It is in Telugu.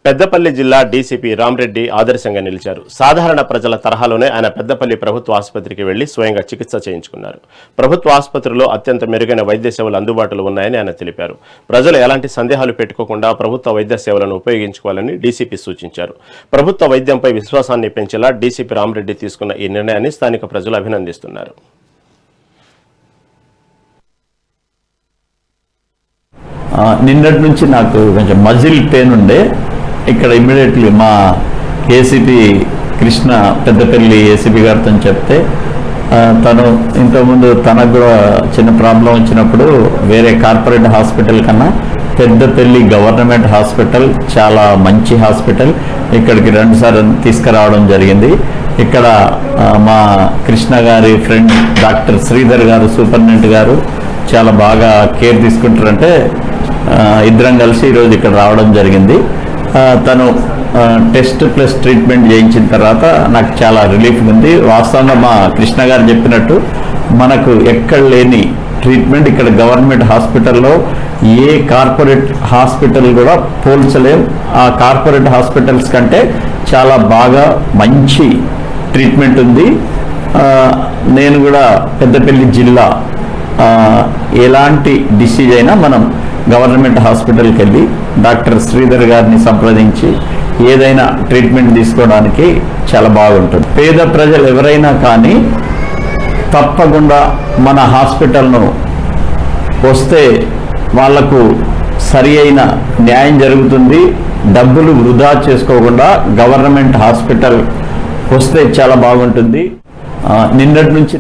పెద్దపల్లి జిల్లా డీసీపీ రామరెడ్డి ఆదర్శంగా నిలిచారు. సాధారణ ప్రజల తరహాలోనే ఆయన పెద్దపల్లి ప్రభుత్వ ఆసుపత్రికి వెళ్లి స్వయంగా చికిత్స చేయించుకున్నారు. ప్రభుత్వ ఆసుపత్రిలో అత్యంత మెరుగైన వైద్య సేవలు అందుబాటులో ఉన్నాయని ఆయన తెలిపారు. ప్రజలు ఎలాంటి సందేహాలు పెట్టుకోకుండా ప్రభుత్వ వైద్య సేవలను ఉపయోగించుకోవాలని డీసీపీ సూచించారు. ప్రభుత్వ వైద్యంపై విశ్వాసాన్ని పెంచేలా డీసీపీ రామరెడ్డి తీసుకున్న ఈ నిర్ణయాన్ని స్థానిక ప్రజలు అభినందిస్తున్నారు. నిన్నటి నుంచి నాకు కొంచెం మజిల్ పెయిన్ ఉండే ఇక్కడ ఇమ్మీడియట్లీ మా ఏసీపీ కృష్ణ పెద్దపల్లి ఏసీపీ గారితో చెప్తే తను ఇంతకుముందు తనకు కూడా చిన్న ప్రాబ్లం వచ్చినప్పుడు వేరే కార్పొరేట్ హాస్పిటల్ కన్నా పెద్దపల్లి గవర్నమెంట్ హాస్పిటల్ చాలా మంచి హాస్పిటల్, ఇక్కడికి 2 సార్లు తీసుకురావడం జరిగింది. ఇక్కడ మా కృష్ణ గారి ఫ్రెండ్ డాక్టర్ శ్రీధర్ గారు సూపరింటెండెంట్ గారు చాలా బాగా కేర్ తీసుకుంటారంటే ఇద్దరం కలిసి ఈరోజు ఇక్కడ రావడం జరిగింది. తను టెస్ట్ ప్లస్ ట్రీట్మెంట్ చేయించిన తర్వాత నాకు చాలా రిలీఫ్ ఉంది. వాస్తవంగా మా కృష్ణ గారు చెప్పినట్టు మనకు ఎక్కడ లేని ట్రీట్మెంట్ ఇక్కడ గవర్నమెంట్ హాస్పిటల్లో ఏ కార్పొరేట్ హాస్పిటల్ కూడా పోల్చలేం. ఆ కార్పొరేట్ హాస్పిటల్స్ కంటే చాలా బాగా మంచి ట్రీట్మెంట్ ఉంది. నేను కూడా పెద్దపల్లి జిల్లా ఎలాంటి డిసీజ్ అయినా మనం గవర్నమెంట్ హాస్పిటల్కి వెళ్ళి డాక్టర్ శ్రీధర్ గారిని సంప్రదించి ఏదైనా ట్రీట్మెంట్ తీసుకోవడానికి చాలా బాగుంటుంది. పేద ప్రజలు ఎవరైనా కానీ తప్పకుండా మన హాస్పిటల్ను వస్తే వాళ్లకు సరి అయిన న్యాయం జరుగుతుంది. డబ్బులు వృధా చేసుకోకుండా గవర్నమెంట్ హాస్పిటల్ వస్తే చాలా బాగుంటుంది. నిన్నటి నుంచి